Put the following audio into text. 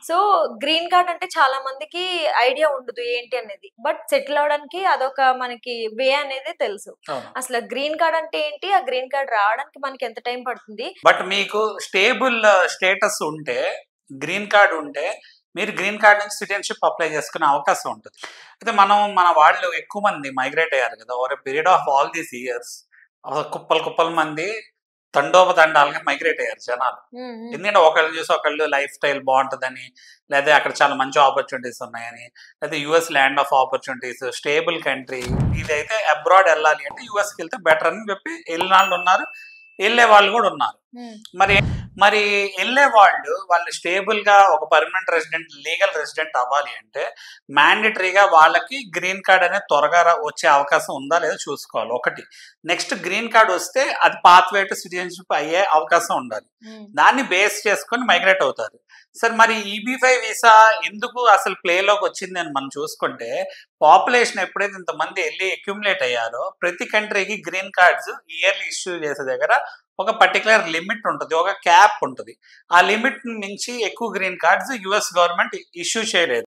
So, green card అంటే చాలా మందికి ఐడియా ఉండదు ఏంటి అనేది. బట్ సెటిల్ అవ్వడానికి అదొక మనకి వే అనేది తెలుసు. అవును. అసల గ్రీన్ కార్డ్ అంటే ఏంటి? ఆ గ్రీన్ కార్డ్ రావడానికి మనకి ఎంత టైం పడుతుంది? బట్ మీకు స్టేబుల్ స్టేటస్ ఉంటే, గ్రీన్ కార్డ్ ఉంటే, మీరు గ్రీన్ కార్డ్ నుంచి సిటిజన్‌షిప్ అప్లై చేసుకునే అవకాశం ఉంటది. అయితే మన వాళ్ళు ఎక్కువ మంది మైగ్రేట్ అయ్యారు కదా! Over a period of all these years కుప్పలు కుప్పల మంది తండోపతండాలుగా మైగ్రేట్ అయ్యారు జనాలు. హ్మ్. హ్మ్. ఎందుకంటే ఒకళ్ళని చూసి ఒకళ్ళు లైఫ్ స్టైల్ బావుంటదని, లేదా అక్కడ చాలా మంచి ఆపర్చునిటీస్ ఉన్నాయని, లేదా US land of opportunities, stable country, ఇదైతే అబ్రాడ్ ఎళ్ళాలి అంటే యూఎస్‌కెళ్తే బెటర్ అని చెప్పి ఎళ్ళినాళ్ళు ఉన్నారు. ఎళ్ళే వాళ్ళు కూడా ఉన్నారు. హ్మ్. మరి ఎళ్ళే వాళ్ళు స్టేబుల్‌గా ఒక పర్మనెంట్ రెసిడెంట్, లీగల్ రెసిడెంట్ అవ్వాలి అంటే మ్యాండేటరీగా వాళ్ళకి గ్రీన్ కార్డ్ అనేది త్వరగా వచ్చే అవకాశం ఉందా లేదా చూసుకోవాలి ఒకటి. నెక్స్ట్ గ్రీన్ కార్డ్ వస్తే అది పాత్వే టు సిటిజన్‌షిప్ అయ్యే అవకాశం ఉండాలి. హ్మ్. దాన్ని బేస్ చేసుకొని మైగ్రేట్ అవుతారు. సరే మరి ఈబీ5 వీసా ఎందుకు అసలు ప్లేలోకి వచ్చింది అని మనం చూసుకుంటే, పాపులేషన్ ఎప్పుడైతే ఇంతమంది ఎళ్లి అక్యుములేట్ అయ్యారో ప్రతి కంట్రీకి గ్రీన్ కార్డ్స్ ఇయర్‌లీ ఇష్యూ చేసే దగ్గర ఒక పర్టిక్యులర్ లిమిట్ ఉంటది. ఒక క్యాప్ ఉంటది. ఆ లిమిట్‌ని మించి ఎక్కువ green cards US government issue చేయలేదు.